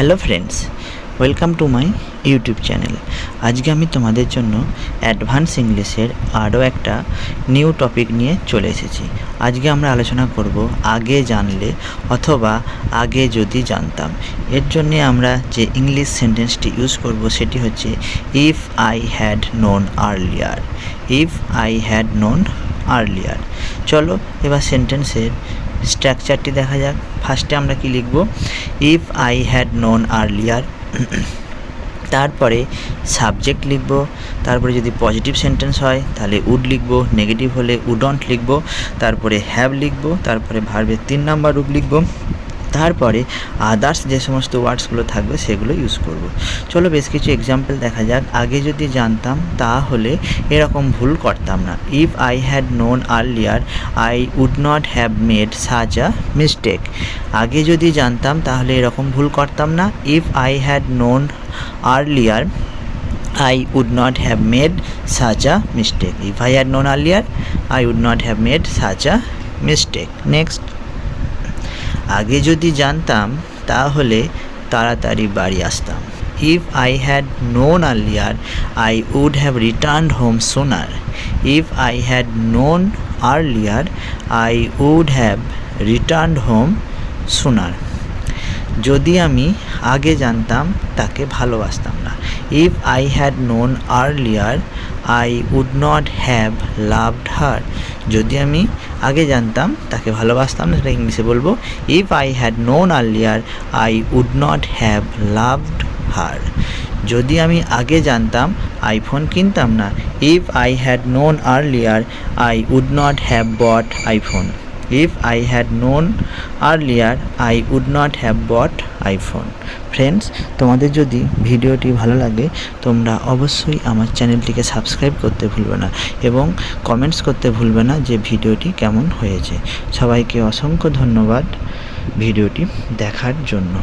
Hello friends, welcome to my YouTube channel. আজকে আমি তোমাদের জন্য অ্যাডভান্স ইংলিশের আরও একটা নিউ টপিক নিয়ে চলে এসেছি। আজকে আমরা আলোচনা করব আগে জানলে অথবা আগে যদি জানতাম। এর জন্যে আমরা যে ইংলিশ সেন্টেন্সটি ইউজ করব সেটি হচ্ছে if I had known earlier. If I had known earlier. চলো এবার সেন্টেন্সের স্ট্রাকচারটি দেখা যাক। ফার্স্টে আমরা কি লিখব? If I had known earlier, তারপরে সাবজেক্ট লিখব, তারপরে যদি পজিটিভ সেন্টেন্স হয় তাহলে উড লিখব, নেগেটিভ হলে উডন্ট লিখব, তারপরে হ্যাভ লিখব, তারপরে ভার্বের 3 নাম্বার রূপ লিখব, তারপরে আদার্স যে সমস্ত ওয়ার্ডসগুলো থাকবে সেগুলো ইউজ করব। চলো বেশ কিছু এক্সাম্পল দেখা যাক। আগে যদি জানতাম তাহলে এরকম ভুল করতাম না। If I had known earlier I would not have made such a mistake. আগে যদি জানতাম তাহলে এরকম ভুল করতাম না। If I had known earlier I would not have made such a mistake. If I had known earlier, I would not have made such a mistake. Next, আগে যদি জানতাম তাহলে তাড়াতাড়ি বাড়ি আসতাম। If I had known earlier, I would have returned home sooner. If I had known earlier, I would have returned home sooner. যদি আমি আগে জানতাম তাকে ভালোবাসতাম না। If I had known earlier I would not have loved her. যদি আমি আগে জানতাম তাকে ভালোবাসতাম না, সেটা ইংলিশে বলবো if I had known earlier I would not have loved her. যদি আমি আগে জানতাম আইফোন কিনতাম না। If I had known earlier I would not have bought iPhone. If I had known earlier, I would not have bought iPhone. Friends, তোমাদের যদি ভিডিওটি ভালো লাগে তোমরা অবশ্যই আমার চ্যানেলটিকে সাবস্ক্রাইব করতে ভুলবে না এবং কমেন্টস করতে ভুলবে না যে ভিডিওটি কেমন হয়েছে। সবাইকে অসংখ্য ধন্যবাদ ভিডিওটি দেখার জন্য।